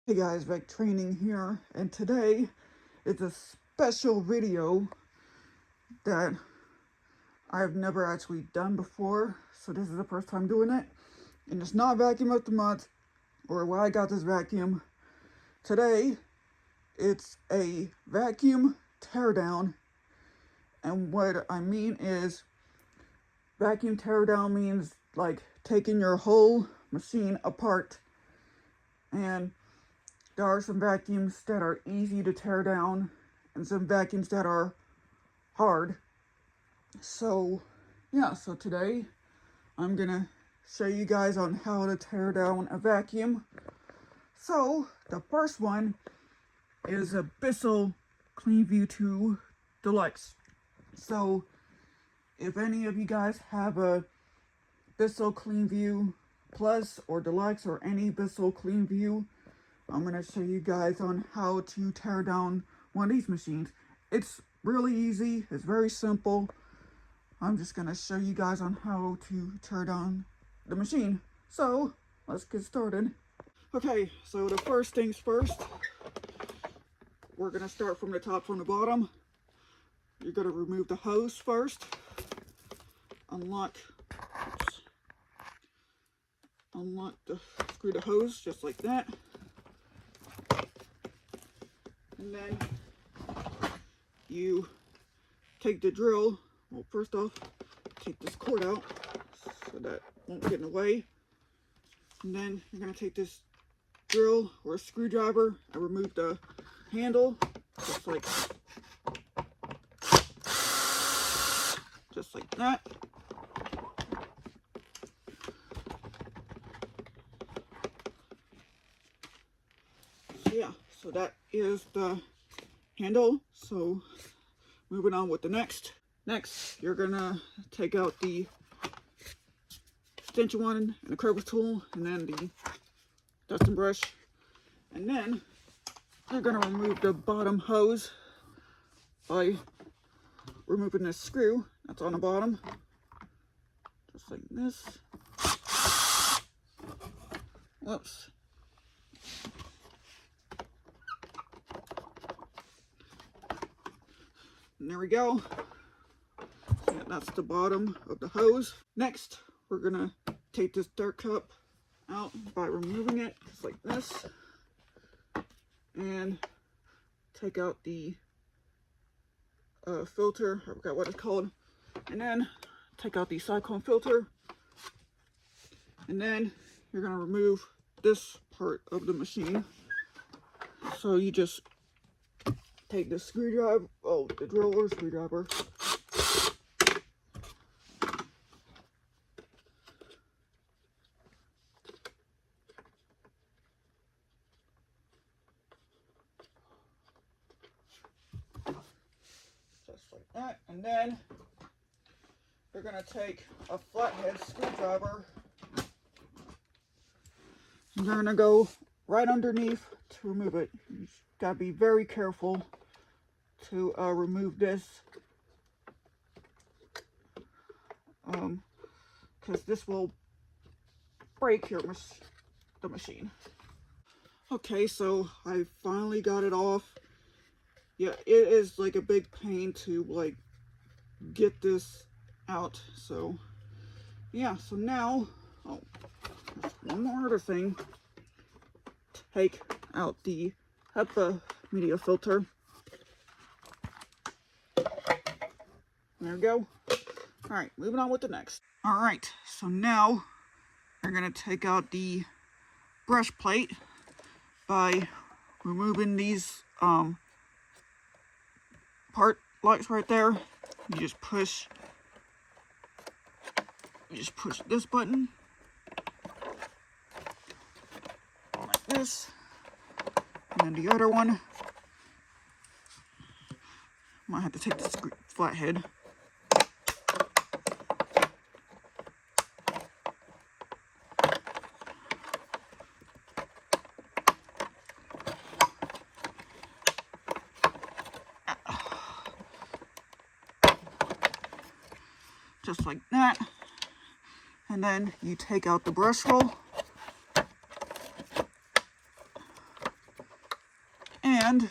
Hey guys, Vec Training here, and today is a special video that I've never actually done before, so this is the first time doing it, and it's not vacuum of the month or why I got this vacuum. Today, it's a vacuum teardown, and what I mean is vacuum teardown means like taking your whole machine apart, and there are some vacuums that are easy to tear down and some vacuums that are hard. So yeah, so today I'm gonna show you guys on how to tear down a vacuum. So the first one is a Bissell cleanview 2 deluxe. So if any of you guys have a Bissell cleanview plus or deluxe or any Bissell cleanview, I'm going to show you guys on how to tear down one of these machines. It's really easy. It's very simple. I'm just going to show you guys on how to tear down the machine. So let's get started. Okay, so the first things first, we're going to start from the top, from the bottom. You're going to remove the hose first. Screw the hose just like that. And then you take the drill. Well, first off, take this cord out so that won't get in the way. And then you're going to take this drill or a screwdriver and remove the handle, just like that. Yeah, so that is the handle. So moving on with the next, you're gonna take out the extension one and the curved tool, and then the dusting brush, and then you're gonna remove the bottom hose by removing this screw that's on the bottom, just like this. Whoops. And there we go. Yeah, that's the bottom of the hose. Next, we're gonna take this dirt cup out by removing it, just like this, and take out the filter. I forgot what it's called. And then take out the cyclone filter. And then you're gonna remove this part of the machine. So you just take the screwdriver, the drill or screwdriver, just like that, and then you're going to take a flathead screwdriver and you're going to go right underneath to remove it. You got to be very careful to remove this, because this will break the machine. Okay, so I finally got it off. Yeah, it is like a big pain to like get this out. So yeah, so now, there's one more other thing. Take out the HEPA media filter. There we go. All right, moving on with the next. All right, so now we're gonna take out the brush plate by removing these part locks right there. You just push this button like this, then the other one. Might have to take the flathead. Just like that. And then you take out the brush hole. And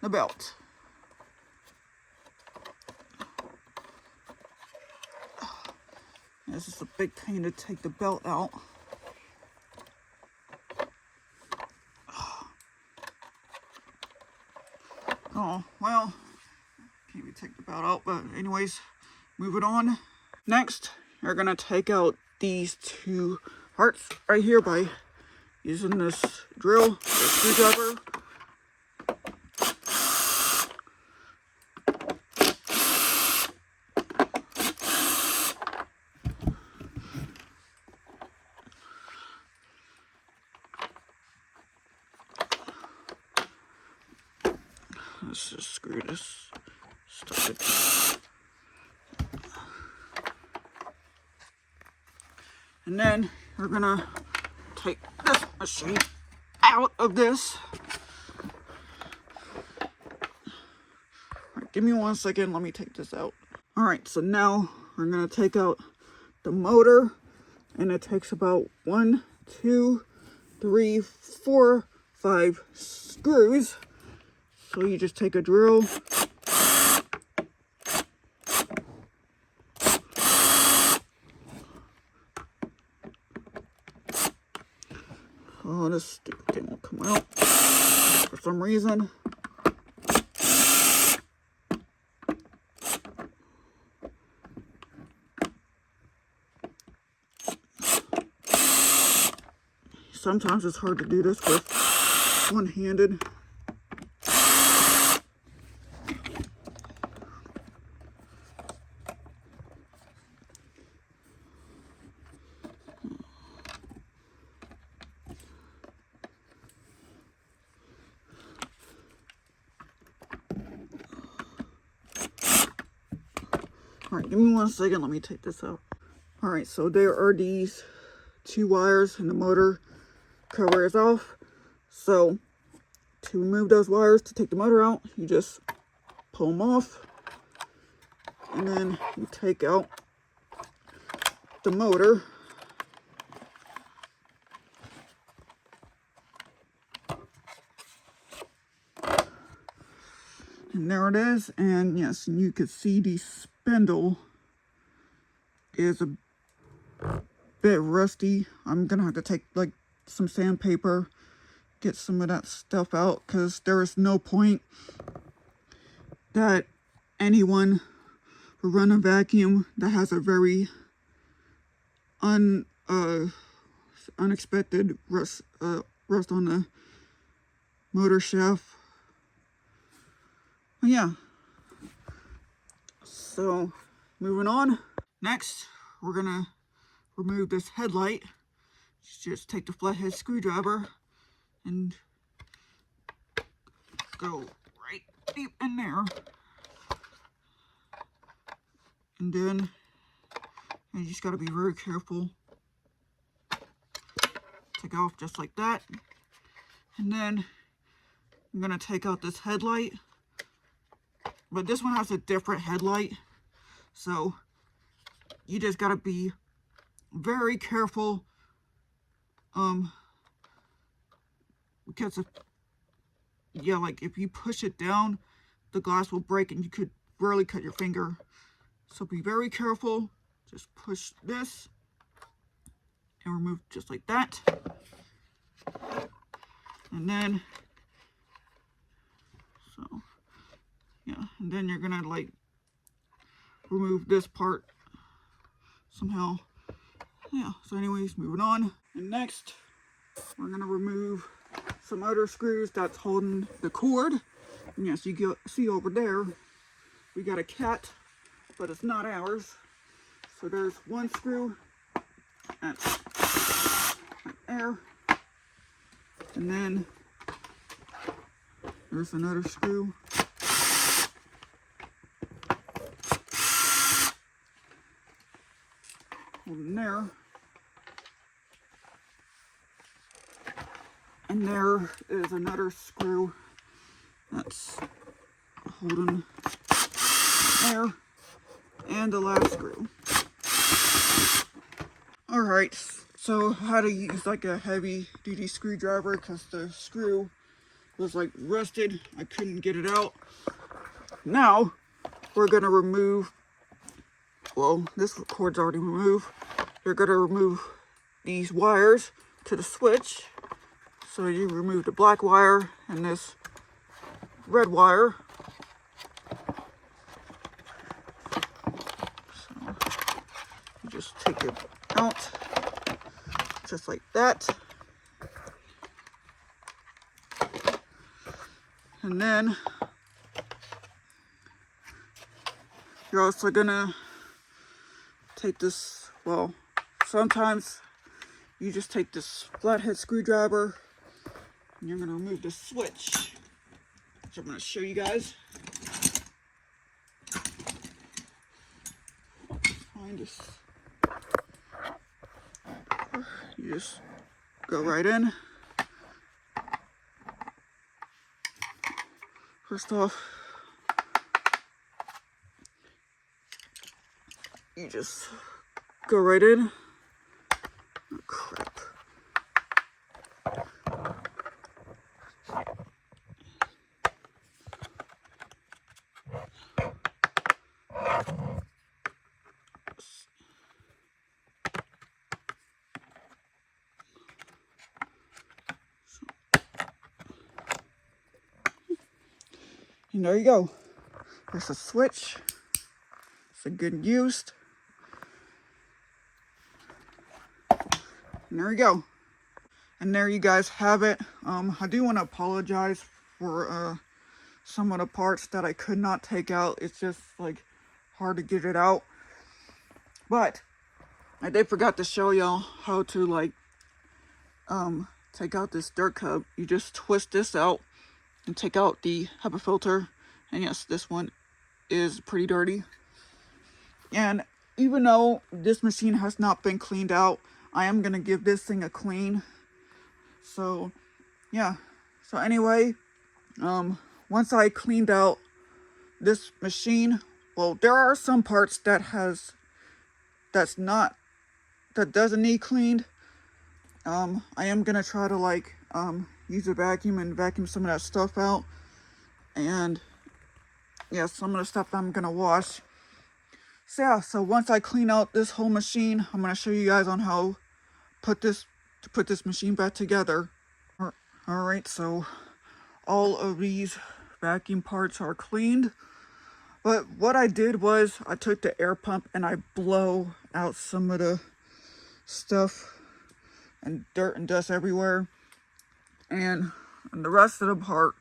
the belt. This is a big pain to take the belt out. Oh, well, can't even take the belt out, but anyways, moving on. Next, you're gonna take out these two parts right here by using this drill, this screwdriver. Let's just screw this stuff in. And then we're gonna take this machine out of this. Alright, give me 1 second, let me take this out. Alright, so now we're gonna take out the motor, and it takes about 1, 2, 3, 4, 5 screws. So you just take a drill, oh, this stupid thing won't come out for some reason. Sometimes it's hard to do this with one-handed. Alright, give me 1 second, let me take this out. Alright, so there are these 2 wires and the motor cover is off. So to remove those wires, to take the motor out, you just pull them off. And then you take out the motor. And there it is. And yes, you can see the spindle is a bit rusty. I'm gonna have to take like some sandpaper, get some of that stuff out, because there is no point that anyone will run a vacuum that has a very unexpected rust on the motor shaft. But yeah, so moving on. Next, we're gonna remove this headlight. Just take the flathead screwdriver and go right deep in there. And then you just gotta be very careful. Take off just like that. And then I'm gonna take out this headlight. But this one has a different headlight. So you just gotta be very careful. Because if you push it down, the glass will break and you could really cut your finger. So be very careful. Just push this and remove just like that. And then, and then you're gonna remove this part somehow. Yeah, so anyways, moving on. And next, we're gonna remove some other screws that's holding the cord. And yes, you see over there, we got a cat, but it's not ours. So there's one screw that's right there. And then There's another screw. Holding there. And there is another screw that's holding there. And the last screw. Alright, so I had to use like a heavy duty screwdriver because the screw was like rusted. I couldn't get it out. Now we're going to remove, well, this cord's already removed. You're going to remove these wires to the switch. So you remove the black wire and this red wire. So you just take it out just like that. And then you're also gonna take this, well, sometimes you just take this flathead screwdriver and you're gonna remove the switch, which I'm gonna show you guys. Find this. You just go right in. First off, you just go right in. Oh, crap. And there you go. There's a switch. It's a good used. And there you go. And there you guys have it. I do want to apologize for some of the parts that I could not take out. It's just like hard to get it out. But I did forgot to show y'all how to like take out this dirt cup. You just twist this out and take out the HEPA filter. And yes, this one is pretty dirty. And even though this machine has not been cleaned out, I am going to give this thing a clean. So, yeah. So anyway, once I cleaned out this machine, well, there are some parts that doesn't need cleaned. I am going to try to like, use a vacuum and vacuum some of that stuff out. And yeah, some of the stuff I'm going to wash. So yeah, so once I clean out this whole machine, I'm going to show you guys on how to put this machine back together. Alright, so all of these vacuum parts are cleaned. But what I did was I took the air pump and I blow out some of the stuff and dirt and dust everywhere. And the rest of the parts,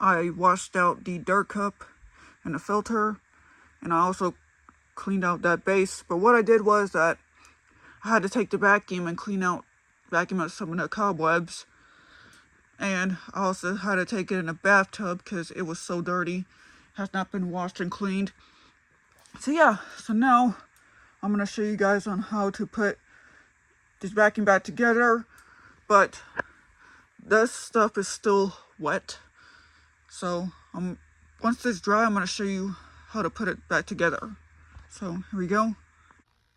I washed out the dirt cup and the filter. And I also cleaned out that base. But what I did was that I had to take the vacuum and vacuum out some of the cobwebs. And I also had to take it in a bathtub because it was so dirty. Has not been washed and cleaned. So yeah, so now I'm going to show you guys on how to put this vacuum back together. But this stuff is still wet. So once this dry, I'm going to show you how to put it back together. So here we go.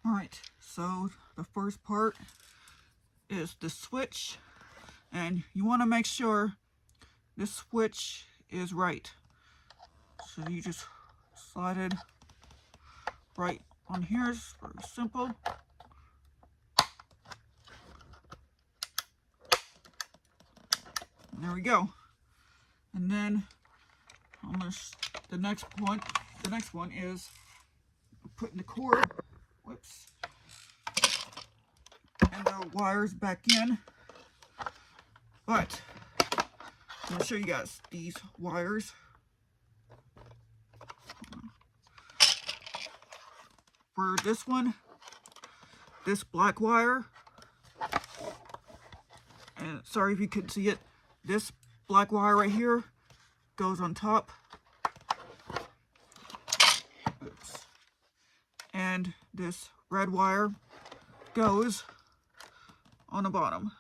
Alright, so the first part is the switch. And you want to make sure this switch is right. So you just slide it right on here. It's very simple. And there we go. And then the next one is putting the cord, whoops, and the wires back in. But I'm going to show you guys these wires. For this one, this black wire, and sorry if you couldn't see it, this black wire right here goes on top. Oops. And this red wire goes on the bottom.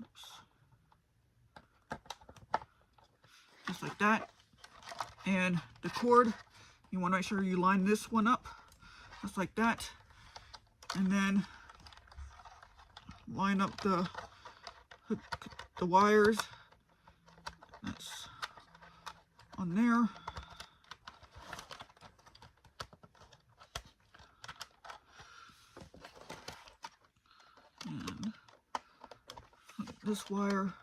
Oops. Just like that. And the cord, you want to make sure you line this one up just like that, and then line up the wires. That's on there. And this wire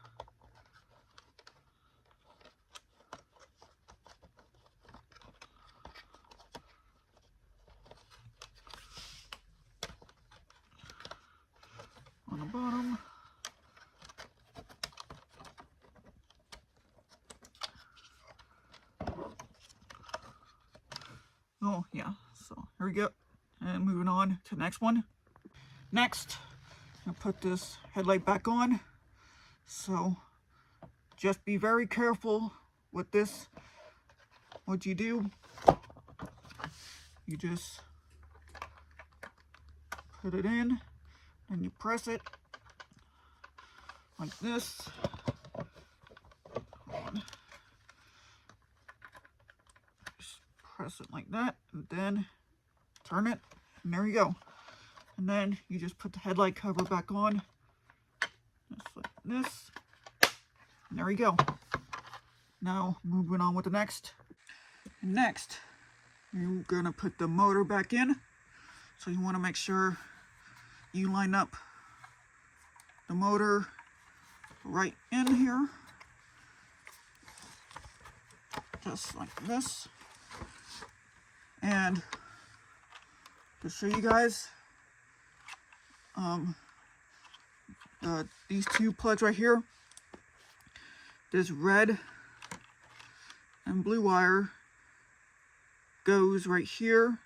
on the bottom. Oh yeah, so here we go. And moving on to the next one. Next, I'll put this headlight back on. So just be very careful with this. What you do, you just put it in and you press it like this. Just press it like that and then turn it, and there you go. And then you just put the headlight cover back on, just like this, and there you go. Now moving on with the next. Next, you're gonna put the motor back in. So you want to make sure you line up the motor right in here, just like this. And to show you guys, these two plugs right here, this red and blue wire goes right here,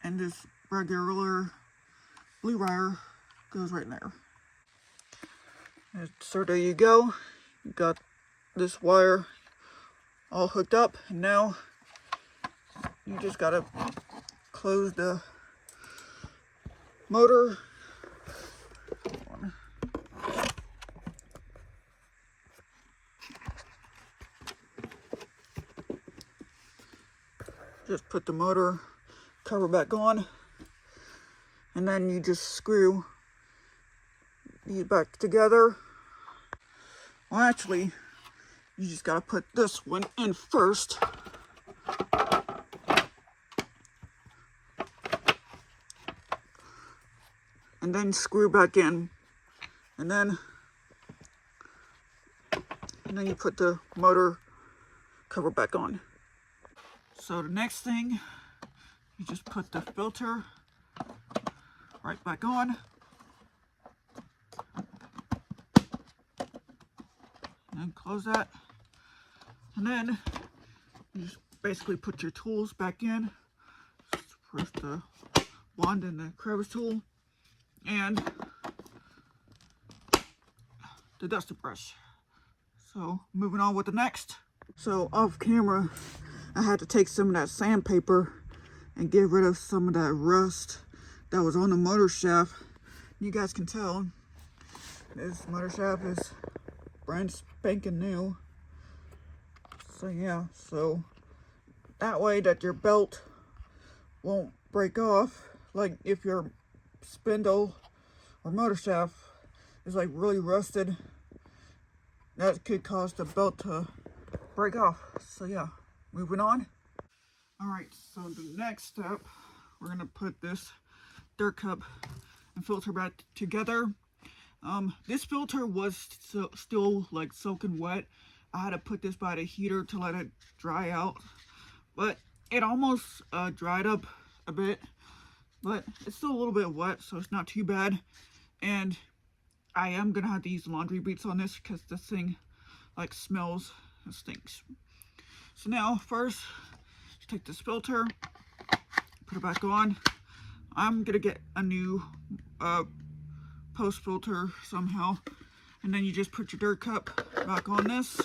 and this regular blue wire goes right there. And so there you go. You got this wire all hooked up, and now you just gotta close the motor. Just put the motor cover back on, and then you just screw these back together. Well, actually, you just gotta put this one in first. And then screw back in. And then you put the motor cover back on. So the next thing, you just put the filter right back on. And close that. And then you just basically put your tools back in. First the wand and the crevice tool, and the duster brush. So moving on with the next. So off camera, I had to take some of that sandpaper and get rid of some of that rust that was on the motor shaft. You guys can tell this motor shaft is brand spanking new. So yeah, so that way that your belt won't break off. Like if your spindle or motor shaft is like really rusted, that could cause the belt to break off. So yeah, moving on. All right, so the next step, we're gonna put this dirt cup and filter back together. This filter was still like soaking wet. I had to put this by the heater to let it dry out, but it almost dried up a bit, but it's still a little bit wet, so it's not too bad. And I am gonna have to use laundry boots on this because this thing like smells and stinks. So now first, take this filter, put it back on. I'm gonna get a new post filter somehow. And then you just put your dirt cup back on this.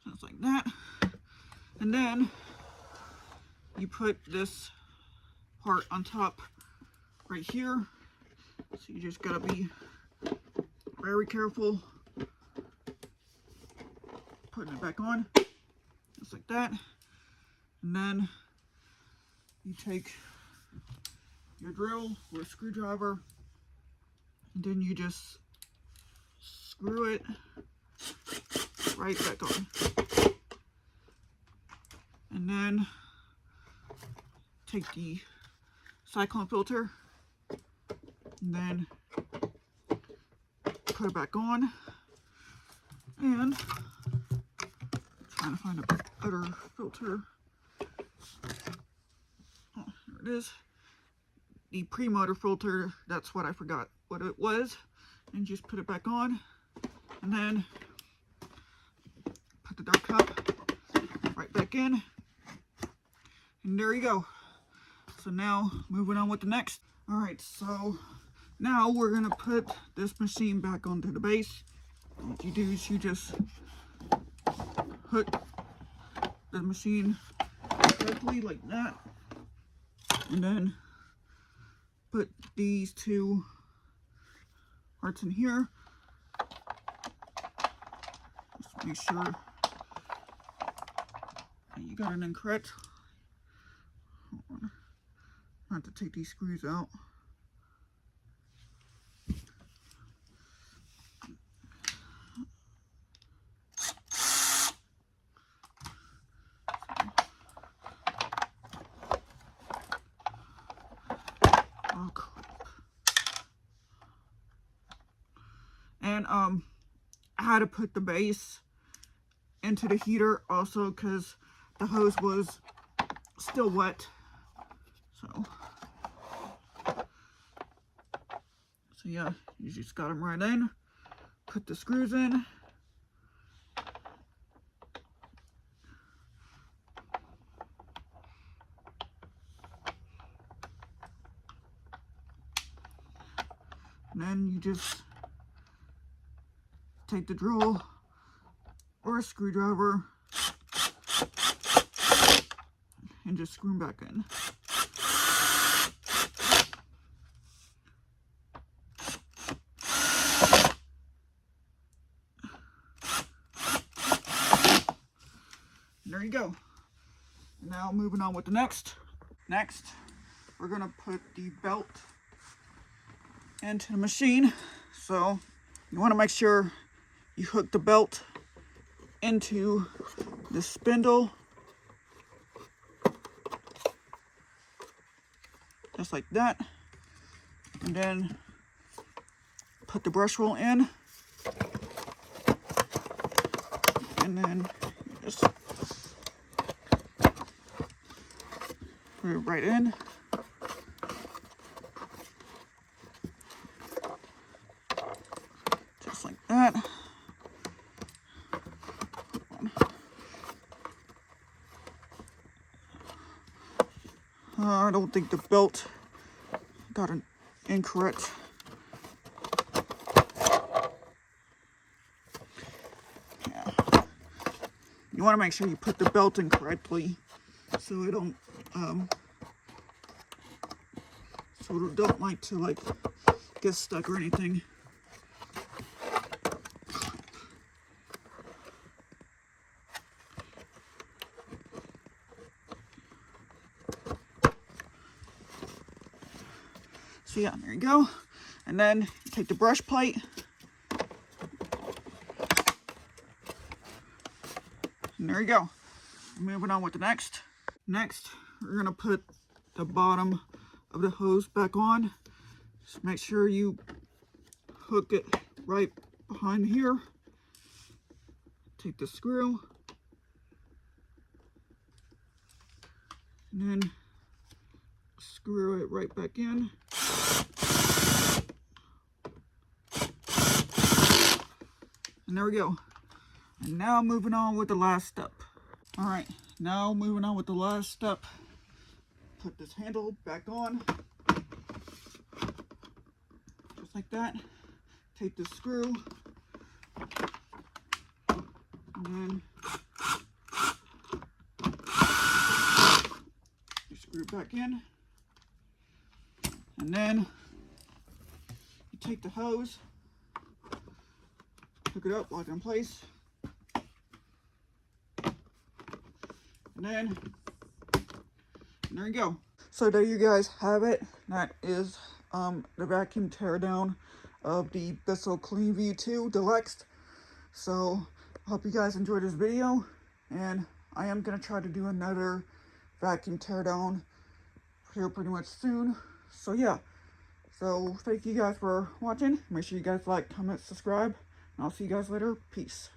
Just like that. And then you put this part on top right here. So you just gotta be very careful putting it back on, just like that. And then you take your drill or a screwdriver, and then you just screw it right back on. And then take the cyclone filter and then put it back on. And trying to find a better filter. Oh, there it is. The pre-motor filter, that's what I forgot what it was. And just put it back on. And then put the dark cup right back in. And there you go. So now moving on with the next. Alright, so now we're going to put this machine back onto the base. What you do is you just hook the machine correctly like that. And then put these two parts in here. Just make sure that you got it in correct. Hold on. I have to take these screws out. Oh, crap. And I had to put the base into the heater also because the hose was still wet. So yeah, you just got them right in. Put the screws in. And then you just take the drill or a screwdriver and just screw them back in. And there you go. Now moving on with the next. Next, we're gonna put the belt into the machine. So you want to make sure you hook the belt into the spindle, just like that, and then put the brush roll in, and then just put it right in. Just like that. I don't think the belt got an incorrect. Yeah. You want to make sure you put the belt in correctly so it don't like to get stuck or anything. So yeah, there you go. And then take the brush plate. And there you go. Moving on with the next. Next, we're gonna put the bottom of the hose back on. Just make sure you hook it right behind here. Take the screw. And then screw it right back in. And there we go. And now moving on with the last step. All right, now moving on with the last step. Put this handle back on. just like that. Take the screw, and then you screw it back in, and then you take the hose, hook it up, lock it in place, and there you go. So there you guys have it. That is the vacuum teardown of the Bissell cleanview 2 deluxe. So I hope you guys enjoyed this video, and I am going to try to do another vacuum teardown here pretty much soon. So yeah, so thank you guys for watching. Make sure you guys like, comment, subscribe, and I'll see you guys later. Peace.